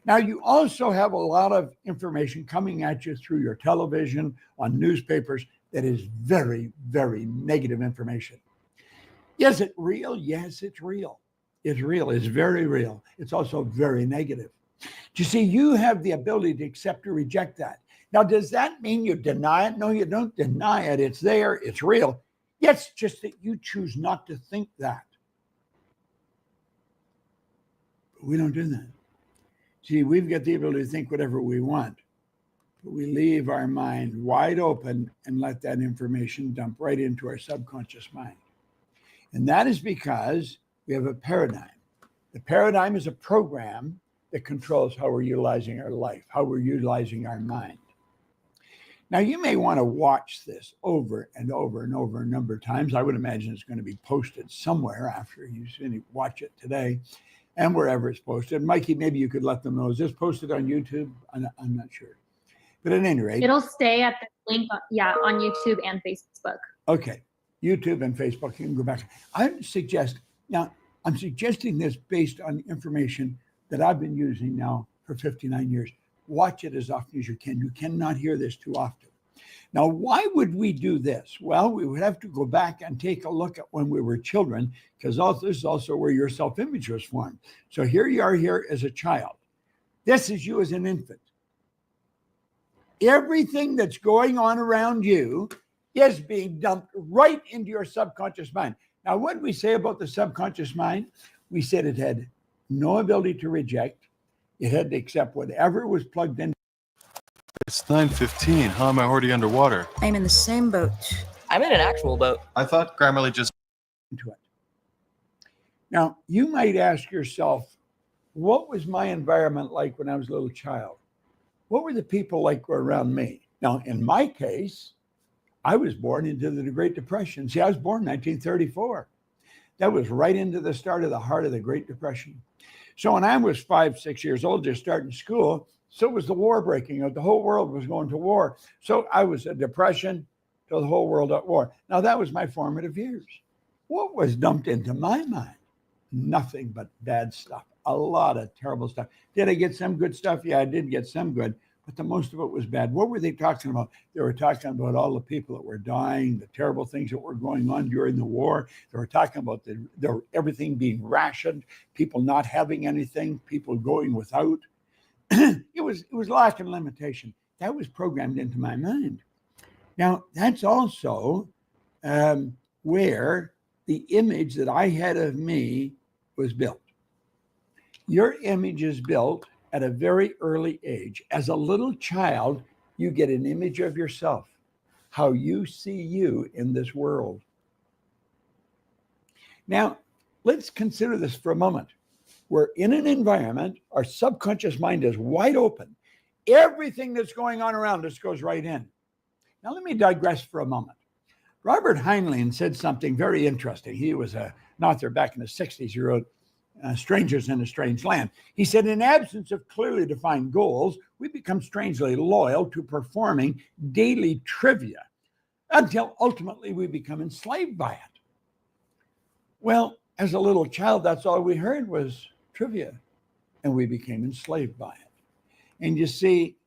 Now, you also have a lot of information coming at you through your television, on newspapers, that is very, very negative information. Is it real? Yes, it's real. It's real. It's very real. It's also very negative. You see, you have the ability to accept or reject that. Now, does that mean you deny it? No, you don't deny it. It's there. It's real. It's just that you choose not to think that. But we don't do that. See, we've got the ability to think whatever we want, but we leave our mind wide open and let that information dump right into our subconscious mind. And that is because we have a paradigm. The paradigm is a program that controls how we're utilizing our life, how we're utilizing our mind. Now, you may want to watch this over and over and over a number of times. I would imagine it's going to be posted somewhere after you watch it today and wherever it's posted. Mikey, maybe you could let them know. Is this posted on YouTube? I'm not sure. But at any rate. It'll stay at the link, on YouTube and Facebook. Okay. YouTube and Facebook, you can go back. I'm suggesting this based on information that I've been using now for 59 years. Watch it as often as you can. You cannot hear this too often. Now, why would we do this? Well, we would have to go back and take a look at when we were children, because this is also where your self-image was formed. So here you are here as a child. This is you as an infant. Everything that's going on around you is being dumped right into your subconscious mind. Now, what did we say about the subconscious mind? We said it had no ability to reject. It had to accept whatever was plugged in. It's 9:15. How am I already underwater? I'm in the same boat. I'm in an actual boat. I thought Grammarly just into it. Now, you might ask yourself, what was my environment like when I was a little child? What were the people like around me? Now, in my case, I was born into the Great Depression. See, I was born in 1934. That was right into the start of the heart of the Great Depression. So when I was 5, 6 years old, just starting school, so was the war breaking out. The whole world was going to war. So I was a depression to the whole world at war. Now, that was my formative years. What was dumped into my mind? Nothing but bad stuff. A lot of terrible stuff. Did I get some good stuff? Yeah, I did get some good, but the most of it was bad. What were they talking about? They were talking about all the people that were dying, the terrible things that were going on during the war. They were talking about everything being rationed, people not having anything, people going without. It was lack and limitation. That was programmed into my mind. Now, that's also where the image that I had of me was built. Your image is built at a very early age. As a little child, you get an image of yourself, how you see you in this world. Now, let's consider this for a moment. We're in an environment, our subconscious mind is wide open. Everything that's going on around us goes right in. Now, let me digress for a moment. Robert Heinlein said something very interesting. He was an author back in the 60s. He wrote Strangers in a Strange Land. He said, in absence of clearly defined goals, we become strangely loyal to performing daily trivia until ultimately we become enslaved by it. Well, as a little child, that's all we heard was trivia, and we became enslaved by it. And you see,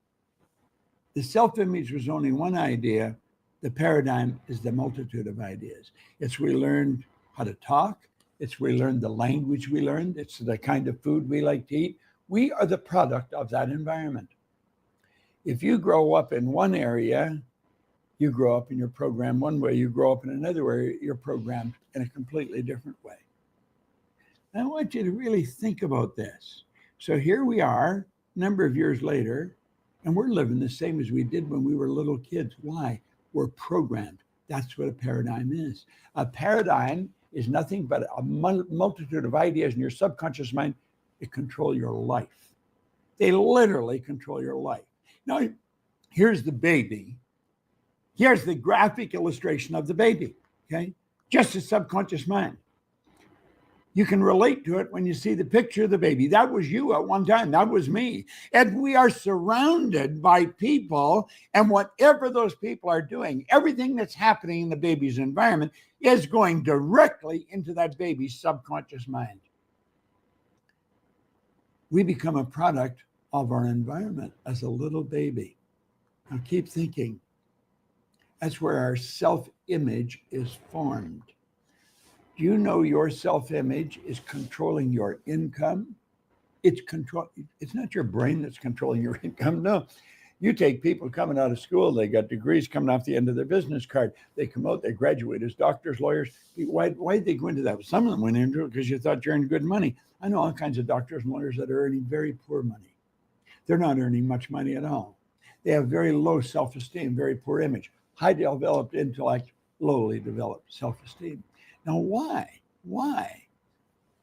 the self-image was only one idea. The paradigm is the multitude of ideas. It's we learned how to talk. It's we learned the language we learned. It's the kind of food we like to eat. We are the product of that environment. If you grow up in one area, you grow up and you're programmed one way. You grow up in another area, you're programmed in a completely different way. I want you to really think about this. So here we are, a number of years later, and we're living the same as we did when we were little kids. Why? We're programmed. That's what a paradigm is. A paradigm is nothing but a multitude of ideas in your subconscious mind that control your life. They literally control your life. Now, here's the baby. Here's the graphic illustration of the baby, okay? Just a subconscious mind. You can relate to it when you see the picture of the baby. That was you at one time. That was me. And we are surrounded by people, and whatever those people are doing, everything that's happening in the baby's environment is going directly into that baby's subconscious mind. We become a product of our environment as a little baby. Now keep thinking. That's where our self-image is formed. Do you know your self-image is controlling your income? It's not your brain that's controlling your income. No. You take people coming out of school, they got degrees coming off the end of their business card. They come out, they graduate as doctors, lawyers. Why did they go into that? Some of them went into it because you thought you earned good money. I know all kinds of doctors and lawyers that are earning very poor money. They're not earning much money at all. They have very low self-esteem, very poor image, high developed intellect, lowly developed self-esteem. Now, why? Why?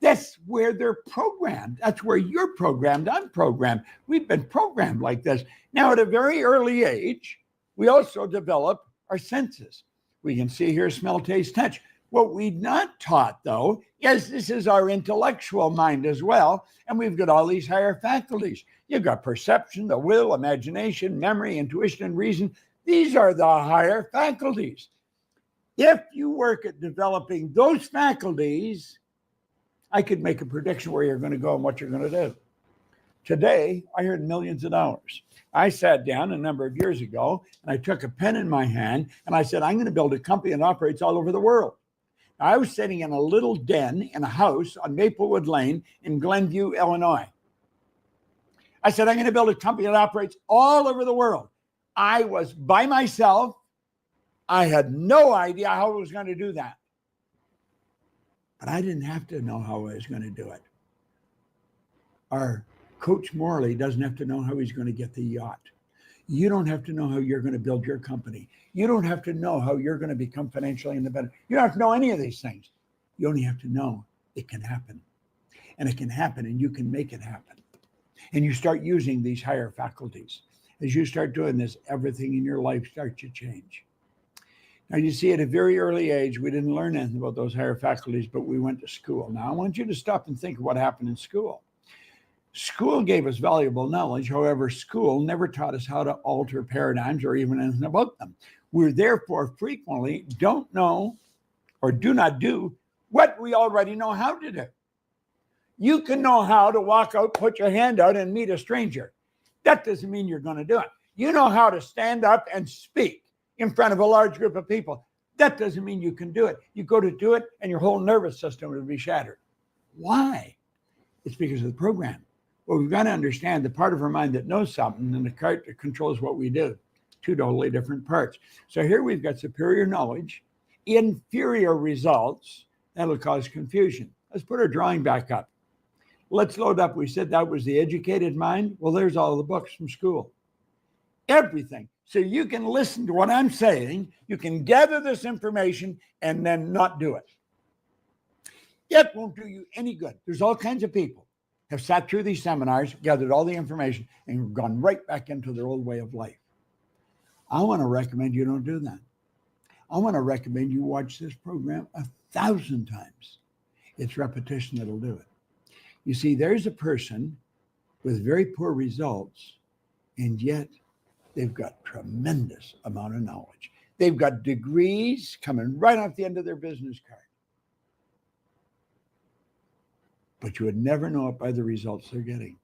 That's where they're programmed. That's where you're programmed. I'm programmed. We've been programmed like this. Now, at a very early age, we also develop our senses. We can see, hear, smell, taste, touch. What we're not taught, though, is this is our intellectual mind as well, and we've got all these higher faculties. You've got perception, the will, imagination, memory, intuition, and reason. These are the higher faculties. If you work at developing those faculties, I could make a prediction where you're going to go and what you're going to do. Today, I earned millions of dollars. I sat down a number of years ago and I took a pen in my hand and I said, I'm going to build a company that operates all over the world. Now, I was sitting in a little den in a house on Maplewood Lane in Glenview, Illinois. I said, I'm going to build a company that operates all over the world. I was by myself. I had no idea how I was going to do that. But I didn't have to know how I was going to do it. Our Coach Morley doesn't have to know how he's going to get the yacht. You don't have to know how you're going to build your company. You don't have to know how you're going to become financially independent. You don't have to know any of these things. You only have to know it can happen. And it can happen, and you can make it happen. And you start using these higher faculties. As you start doing this, everything in your life starts to change. Now, you see, at a very early age, we didn't learn anything about those higher faculties, but we went to school. Now, I want you to stop and think of what happened in school. School gave us valuable knowledge. However, school never taught us how to alter paradigms or even anything about them. We therefore frequently don't know or do not do what we already know how to do. You can know how to walk out, put your hand out, and meet a stranger. That doesn't mean you're going to do it. You know how to stand up and speak in front of a large group of people. That doesn't mean you can do it. You go to do it, and your whole nervous system will be shattered. Why? It's because of the program. Well, we've got to understand the part of our mind that knows something and the part that controls what we do. Two totally different parts. So here we've got superior knowledge, inferior results. That'll cause confusion. Let's put our drawing back up. Let's load up. We said that was the educated mind. Well, there's all the books from school. Everything. So you can listen to what I'm saying. You can gather this information and then not do it. It won't do you any good. There's all kinds of people have sat through these seminars, gathered all the information, and gone right back into their old way of life. I want to recommend you don't do that. I want to recommend you watch this program 1,000 times. It's repetition that'll do it. You see, there's a person with very poor results, and yet they've got tremendous amount of knowledge. They've got degrees coming right off the end of their business card. But you would never know it by the results they're getting.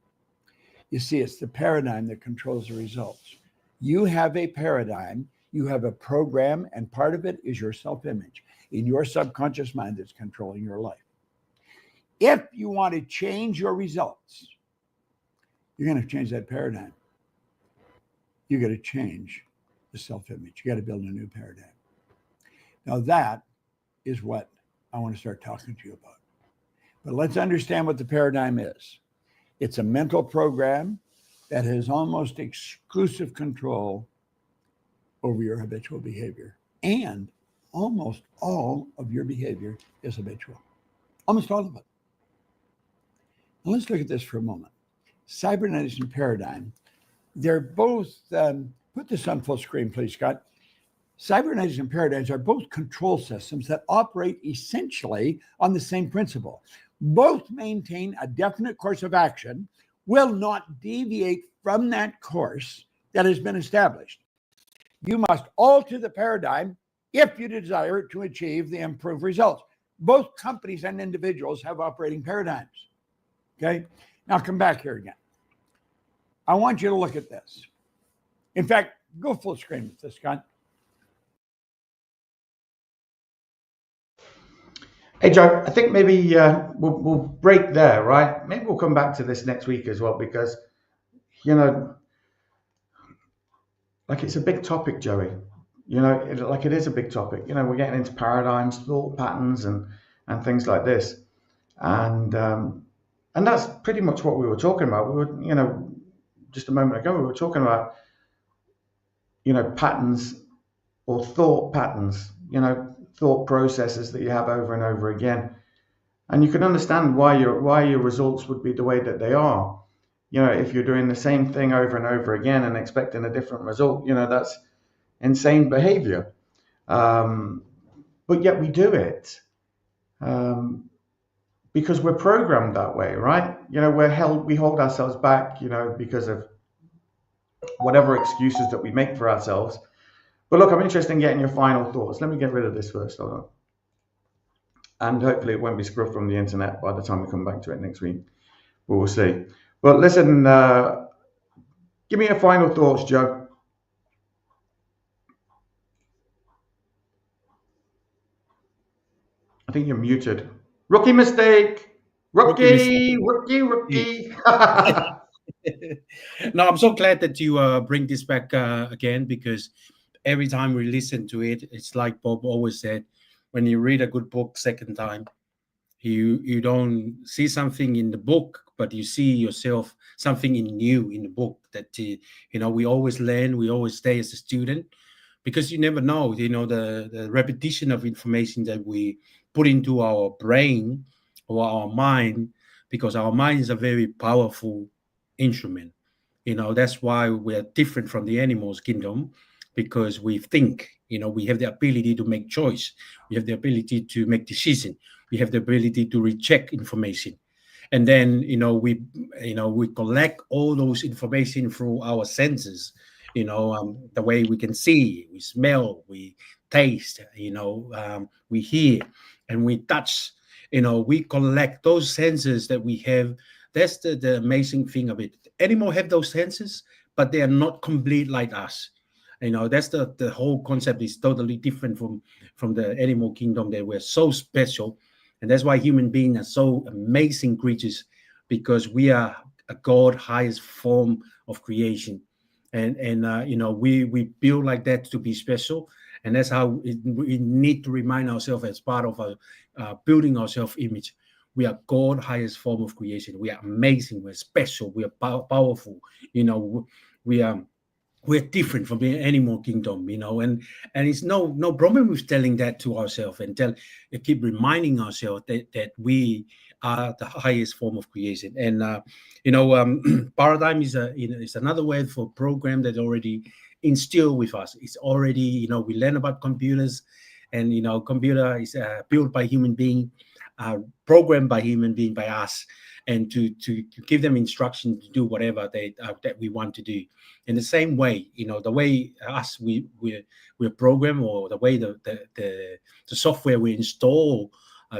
You see, it's the paradigm that controls the results. You have a paradigm, you have a program, and part of it is your self-image in your subconscious mind that's controlling your life. If you want to change your results, you're going to change that paradigm. You got to change the self-image. You got to build a new paradigm. Now that is what I want to start talking to you about. But let's understand what the paradigm is. It's a mental program that has almost exclusive control over your habitual behavior. And almost all of your behavior is habitual. Almost all of it. Now let's look at this for a moment. Cybernetics and paradigm, they're both, put this on full screen, please, Scott. Cybernetics and paradigms are both control systems that operate essentially on the same principle. Both maintain a definite course of action, will not deviate from that course that has been established. You must alter the paradigm if you desire to achieve the improved results. Both companies and individuals have operating paradigms. Okay, now come back here again. I want you to look at this. In fact, go full screen with this, Scott. Hey, Joe, I think maybe we'll break there, right? Maybe we'll come back to this next week as well, because, you know, like it's a big topic, Joey. You know, like it is a big topic. You know, we're getting into paradigms, thought patterns, and things like this. And that's pretty much what we were talking about. We were, you know, just a moment ago, we were talking about, you know, patterns or thought patterns, you know, thought processes that you have over and over again. And you can understand why your results would be the way that they are. You know, if you're doing the same thing over and over again and expecting a different result, you know, that's insane behavior. But yet we do it because we're programmed that way, right? You know, we hold ourselves back, you know, because of whatever excuses that we make for ourselves. But look, I'm interested in getting your final thoughts. Let me get rid of this first. Hold on. And hopefully it won't be scrubbed from the internet by the time we come back to it next week. But we'll see. But listen, give me your final thoughts, Joe. I think you're muted. Rookie mistake. Rookie. No, I'm so glad that you bring this back again, because every time we listen to it, it's like Bob always said, when you read a good book second time, you don't see something in the book, but you see yourself something new in the book that we always learn, we always stay as a student, because you never know, the repetition of information that we put into our brain or our mind, because our mind is a very powerful instrument. That's why we're different from the animals kingdom, because we think, we have the ability to make choice, we have the ability to make decision, we have the ability to reject information. And then we collect all those information through our senses, the way we can see, we smell, we taste, we hear, and we touch. We collect those senses that we have. That's the amazing thing of it. Animals have those senses, but they are not complete like us. That's the whole concept is totally different from the animal kingdom. They were so special, and that's why human beings are so amazing creatures, because we are a God highest form of creation, and we build like that to be special, and that's how we need to remind ourselves as part of building our self-image. We are God highest form of creation. We are amazing. We're special. We are powerful. We are. We're different from the animal kingdom, and it's no problem with telling that to ourselves, and keep reminding ourselves that we are the highest form of creation. And paradigm is another word for program that already instilled with us. It's already, we learn about computers, and computer is built by human being, programmed by human being, by us, and to give them instruction to do whatever that we want to do. In the same way, the way us we're programmed, or the way the software we install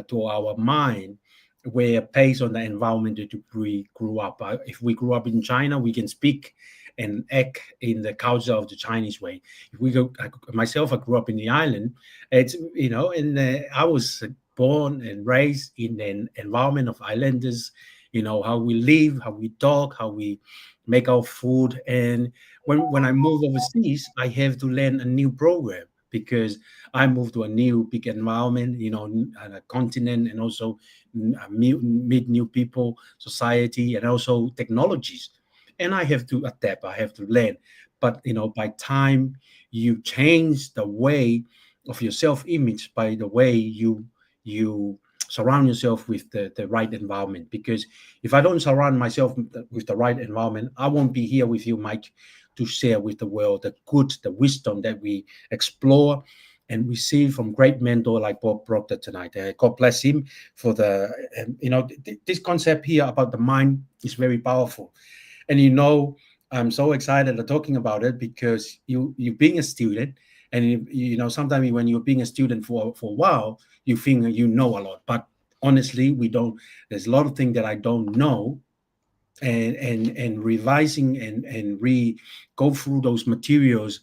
to our mind, where based on the environment that we grew up. If we grew up in China, we can speak and act in the culture of the Chinese way. If we go, myself, I grew up in the island. It's and I was born and raised in an environment of islanders. How we live, how we talk, how we make our food. And when I move overseas, I have to learn a new program, because I moved to a new big environment, and a continent, and also meet new people, society, and also technologies. And I have to adapt, I have to learn. But by time you change the way of your self-image, by the way you surround yourself with the right environment. Because if I don't surround myself with the right environment, I won't be here with you, Mike, to share with the world the good, the wisdom that we explore and receive from great mentor like Bob Proctor tonight. God bless him for this concept here about the mind is very powerful. And I'm so excited talking about it, because you being a student, and sometimes when you're being a student for a while, you think you know a lot, but honestly, we don't. There's a lot of things that I don't know, and revising and go through those materials.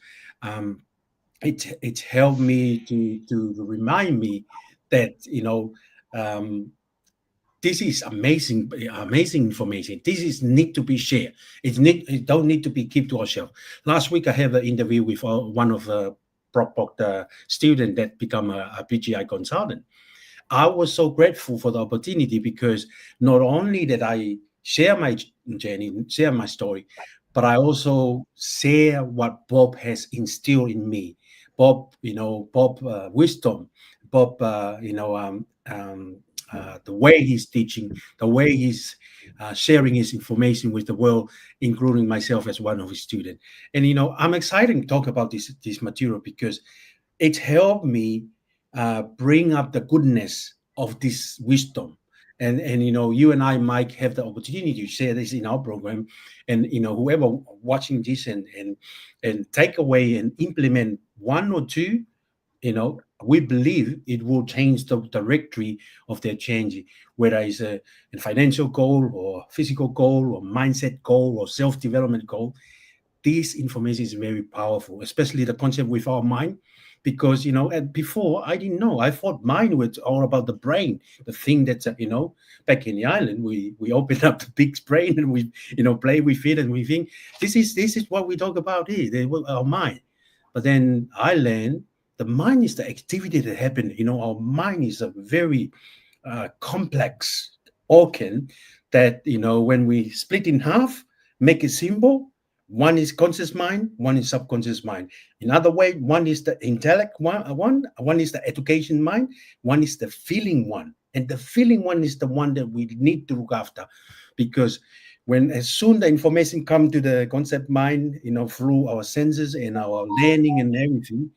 It helped me to remind me that this is amazing information. This is need to be shared. It don't need to be kept to ourselves. Last week I have an interview with one of the student that become a PGI consultant. I was so grateful for the opportunity, because not only that I share my journey, share my story, but I also share what Bob has instilled in me. Bob wisdom, Bob, the way he's teaching, the way he's sharing his information with the world, including myself as one of his students. And I'm excited to talk about this material, because it helped me bring up the goodness of this wisdom. And you and I, Mike, have the opportunity to share this in our program, and whoever watching this and take away and implement one or two, we believe it will change the directory of their change, whether it's a financial goal or physical goal or mindset goal or self-development goal. This information is very powerful, especially the concept with our mind, because before I didn't know. I thought mind was all about the brain, the thing that's back in the island, we open up the big brain and we play with it, and we think this is what we talk about here, our mind. But then I learned the mind is the activity that happened. Our mind is a very complex organ that, when we split in half, make it simple. One is conscious mind, one is subconscious mind. In other way, one is the intellect one is the education mind, one is the feeling one. And the feeling one is the one that we need to look after, because as soon the information come to the concept mind, through our senses and our learning and everything,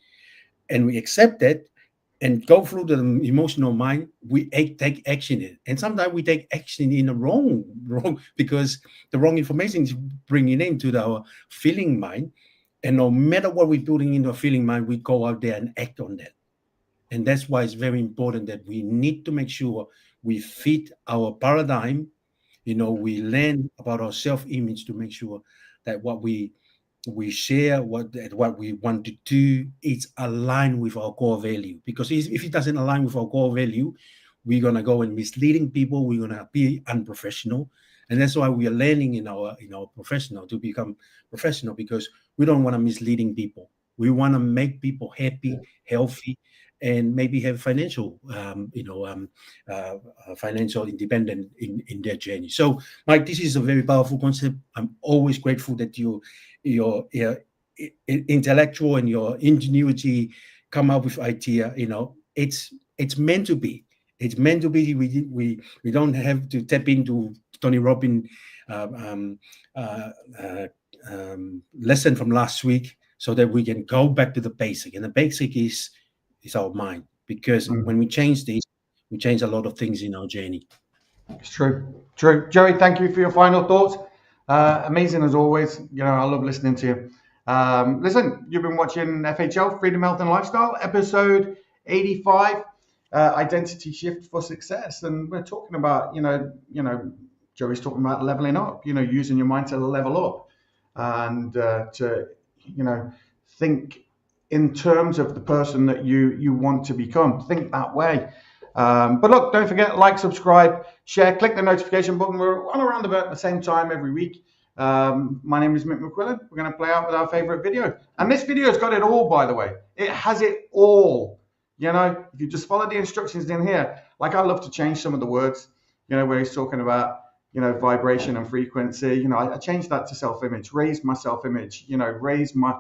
and we accept it and go through the emotional mind, we take action in it. And sometimes we take action in the wrong, because the wrong information is bringing into our feeling mind. And no matter what we're putting into a feeling mind, we go out there and act on that. And that's why it's very important that we need to make sure we fit our paradigm. We learn about our self-image to make sure that what we share, what we want to do, is aligned with our core value. Because if it doesn't align with our core value, we're gonna go and misleading people. We're gonna be unprofessional, and that's why we are learning in our professional to become professional, because we don't want to misleading people. We want to make people happy, healthy, and maybe have financial independent in their journey. So, Mike, this is a very powerful concept. I'm always grateful that your intellectual and your ingenuity come up with idea. It's meant to be. It's meant to be. We don't have to tap into Tony Robbins' lesson from last week, so that we can go back to the basic. And the basic is our mind, because when we change this, we change a lot of things in our journey. It's true. Joey, thank you for your final thoughts. Amazing as always. I love listening to you. Listen, you've been watching FHL, Freedom, Health and Lifestyle, episode 85, Identity Shift for Success. And we're talking about, Joey's talking about leveling up, using your mind to level up and to, think in terms of the person that you want to become. Think that way. But look, don't forget, like, subscribe, share, click the notification button. We're on around about the same time every week. My name is Mick McQuillan. We're going to play out with our favorite video. And this video has got it all, by the way. It has it all. If you just follow the instructions in here, like I love to change some of the words, where he's talking about, vibration and frequency. I changed that to self-image, raise my self-image, raise my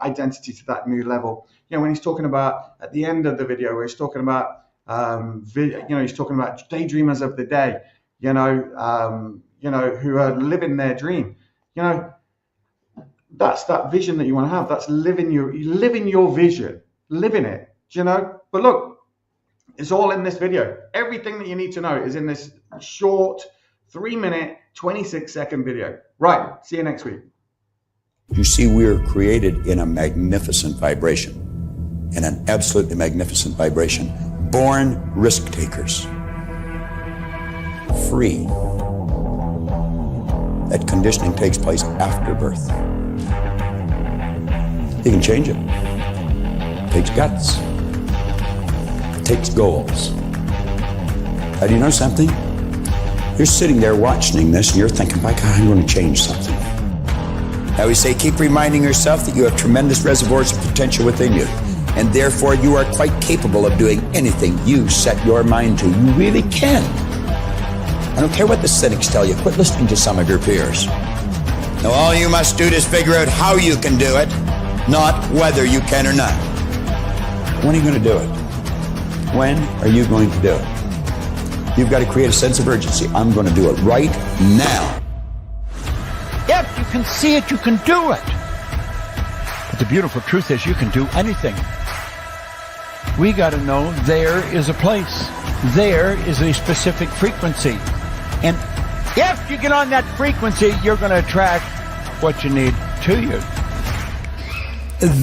identity to that new level. When he's talking about at the end of the video, where he's talking about he's talking about daydreamers of the day, who are living their dream. That's that vision that you want to have. That's living your vision, living it. But look, it's all in this video. Everything that you need to know is in this short 3-minute, 26-second video. Right. See you next week. You see, we are created in a magnificent vibration, in an absolutely magnificent vibration. Born risk takers. Free. That conditioning takes place after birth. You can change it. It takes guts. It takes goals. Now, do you know something? You're sitting there watching this and you're thinking, by God, I'm going to change something. Now we say, keep reminding yourself that you have tremendous reservoirs of potential within you, and therefore you are quite capable of doing anything you set your mind to. You really can. I don't care what the cynics tell you. Quit listening to some of your peers. Now all you must do is figure out how you can do it, not whether you can or not. When are you going to do it? When are you going to do it? You've got to create a sense of urgency. I'm going to do it right now. If you can see it, you can do it. But the beautiful truth is you can do anything. We got to know there is a place. There is a specific frequency. And if you get on that frequency, you're going to attract what you need to you.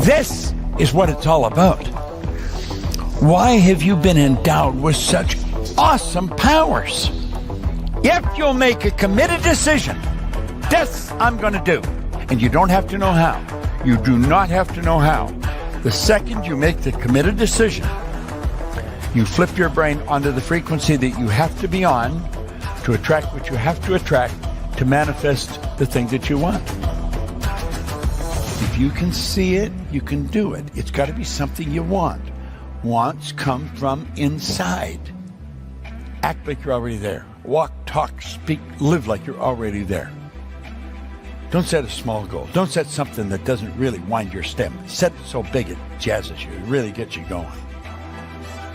This is what it's all about. Why have you been endowed with such awesome powers? If you'll make a committed decision, this I'm going to do. And you don't have to know how. You do not have to know how. The second you make the committed decision, you flip your brain onto the frequency that you have to be on to attract what you have to attract to manifest the thing that you want. If you can see it, you can do it. It's got to be something you want. Wants come from inside. Act like you're already there. Walk, talk, speak, live like you're already there. Don't set a small goal. Don't set something that doesn't really wind your step. Set it so big it jazzes you. It really gets you going.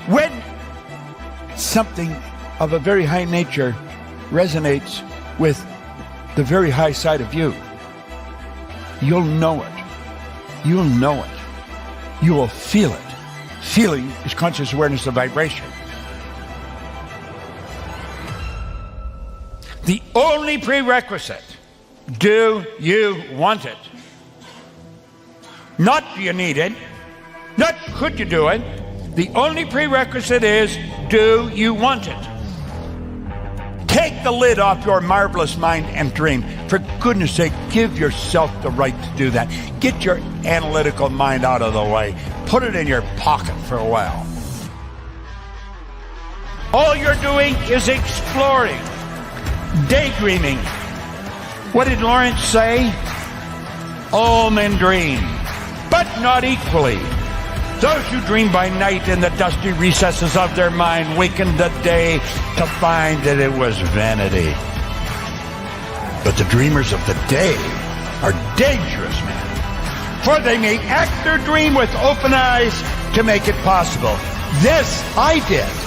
When something of a very high nature resonates with the very high side of you, you'll know it. You'll know it. You will feel it. Feeling is conscious awareness of vibration. The only prerequisite, do you want it? Not do you need it, not could you do it. The only prerequisite is, do you want it? Take the lid off your marvelous mind and dream. For goodness sake, give yourself the right to do that. Get your analytical mind out of the way. Put it in your pocket for a while. All you're doing is exploring, daydreaming. What did Lawrence say? All men dream, but not equally. Those who dream by night in the dusty recesses of their mind waken the day to find that it was vanity. But the dreamers of the day are dangerous men, for they may act their dream with open eyes to make it possible. This I did.